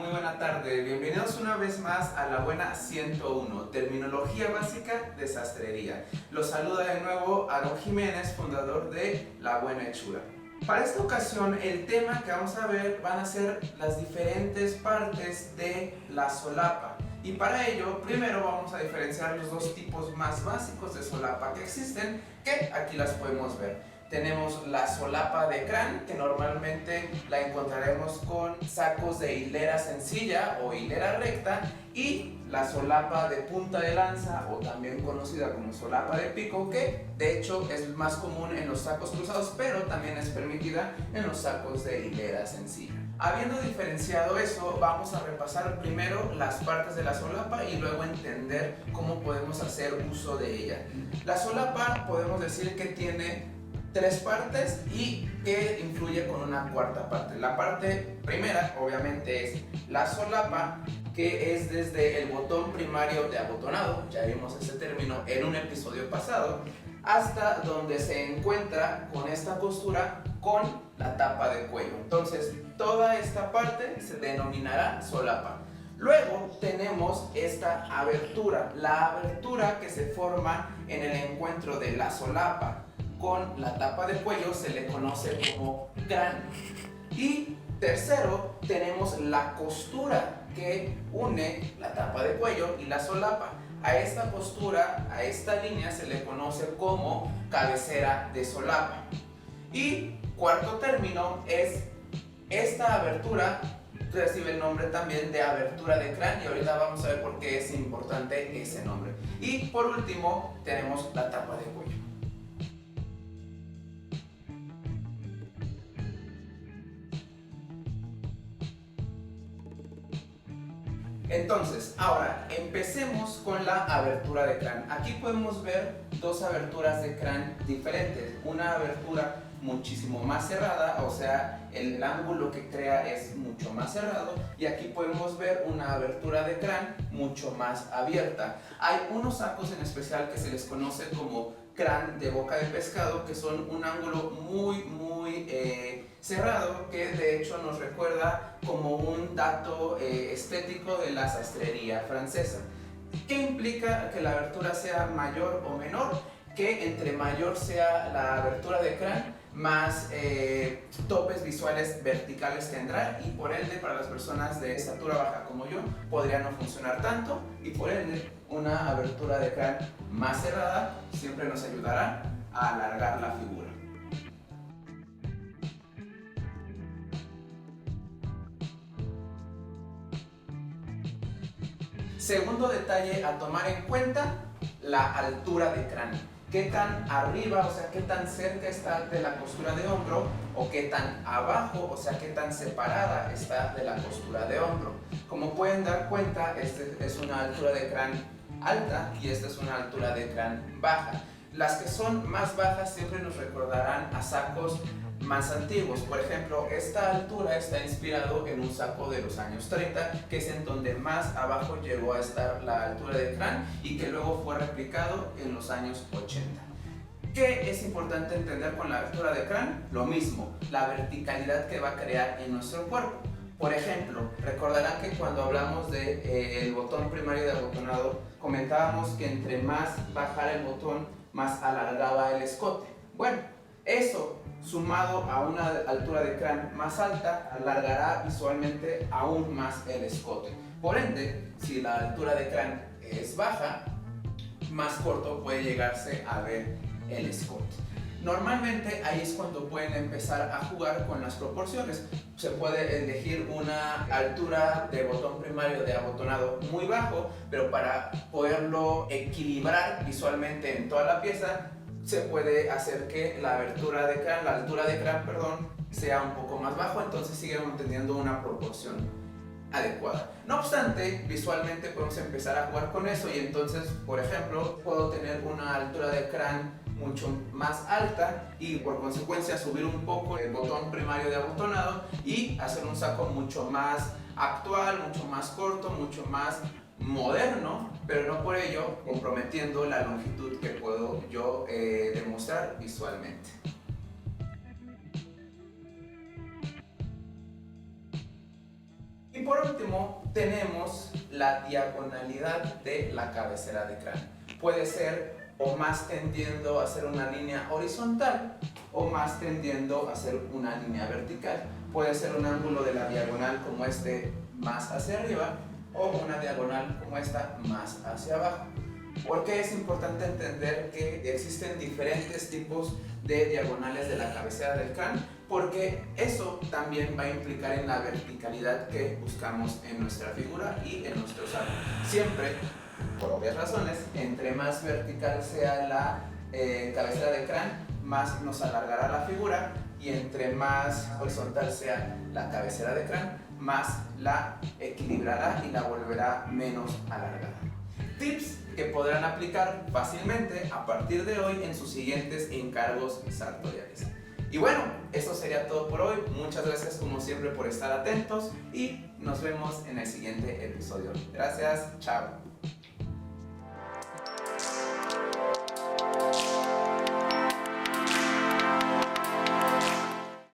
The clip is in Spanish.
Muy buena tarde. Bienvenidos una vez más a La Buena 101, terminología básica de sastrería. Los saluda de nuevo Aarón Jiménez, fundador de La Buena Hechura. Para esta ocasión, el tema que vamos a ver van a ser las diferentes partes de la solapa. Y para ello, primero vamos a diferenciar los dos tipos más básicos de solapa que existen, que aquí las podemos ver. Tenemos la solapa de crán, que normalmente la encontraremos con sacos de hilera sencilla o hilera recta, y la solapa de punta de lanza, o también conocida como solapa de pico, que de hecho es más común en los sacos cruzados, pero también es permitida en los sacos de hilera sencilla. Habiendo diferenciado eso, vamos a repasar primero las partes de la solapa y luego entender cómo podemos hacer uso de ella. La solapa podemos decir que tiene tres partes y que influye con una cuarta parte. La parte primera obviamente es la solapa, que es desde el botón primario de abotonado, ya vimos ese término en un episodio pasado, hasta donde se encuentra con esta costura con la tapa de cuello. Entonces toda esta parte se denominará solapa. Luego tenemos esta abertura, la abertura que se forma en el encuentro de la solapa con la tapa de cuello se le conoce como crán. Y tercero, tenemos la costura que une la tapa de cuello y la solapa. A esta costura, a esta línea se le conoce como cabecera de solapa. Y cuarto término es esta abertura, recibe el nombre también de abertura de crán, y ahorita vamos a ver por qué es importante ese nombre. Y por último tenemos la tapa de cuello. Entonces, ahora empecemos con la abertura de crán. Aquí podemos ver dos aberturas de crán diferentes. Una abertura muchísimo más cerrada, o sea, el ángulo que crea es mucho más cerrado, y aquí podemos ver una abertura de crán mucho más abierta. Hay unos sacos en especial que se les conoce como crán de boca de pescado, que son un ángulo muy cerrado, que de hecho nos recuerda como un dato estético de la sastrería francesa. ¿Qué implica que la abertura sea mayor o menor? Que entre mayor sea la abertura de crán, más topes visuales verticales tendrá, y por ende para las personas de estatura baja como yo podría no funcionar tanto, y por ende una abertura de crán más cerrada siempre nos ayudará a alargar la figura. Segundo detalle a tomar en cuenta, la altura de cráneo. Qué tan arriba, o sea, qué tan cerca está de la costura de hombro, o qué tan abajo, o sea, qué tan separada está de la costura de hombro. Como pueden dar cuenta, esta es una altura de cráneo alta y esta es una altura de cráneo baja. Las que son más bajas siempre nos recordarán a sacos más antiguos. Por ejemplo, esta altura está inspirado en un saco de los años 30, que es en donde más abajo llegó a estar la altura de crán y que luego fue replicado en los años 80. ¿Qué es importante entender con la altura de crán? Lo mismo, la verticalidad que va a crear en nuestro cuerpo. Por ejemplo, recordarán que cuando hablamos del botón primario de abotonado, comentábamos que entre más bajara el botón, más alargaba el escote. Bueno, eso sumado a una altura de crán más alta, alargará visualmente aún más el escote. Por ende, si la altura de crán es baja, más corto puede llegarse a ver el escote. Normalmente ahí es cuando pueden empezar a jugar con las proporciones. Se puede elegir una altura de botón primario de abotonado muy bajo, pero para poderlo equilibrar visualmente en toda la pieza, se puede hacer que la altura de crán, sea un poco más bajo, entonces sigue manteniendo una proporción adecuada. No obstante, visualmente podemos empezar a jugar con eso, y entonces, por ejemplo, puedo tener una altura de crán mucho más alta y por consecuencia subir un poco el botón primario de abotonado y hacer un saco mucho más actual, mucho más corto, mucho más moderno, pero no por ello comprometiendo la longitud que puedo yo demostrar visualmente. por último, tenemos la diagonalidad de la cabecera de cráneo. Puede ser o más tendiendo a hacer una línea horizontal o más tendiendo a hacer una línea vertical. Puede ser un ángulo de la diagonal como este más hacia arriba o una diagonal como esta más hacia abajo. ¿Por qué es importante entender que existen diferentes tipos de diagonales de la cabecera del cráneo? Porque eso también va a implicar en la verticalidad que buscamos en nuestra figura y en nuestros ángulos. Siempre, por obvias razones, entre más vertical sea la cabecera del cráneo, más nos alargará la figura, y entre más horizontal sea la cabecera del cráneo, más la equilibrará y la volverá menos alargada. Tips que podrán aplicar fácilmente a partir de hoy en sus siguientes encargos sartoriales. Y bueno, eso sería todo por hoy. Muchas gracias como siempre por estar atentos y nos vemos en el siguiente episodio. Gracias, chao.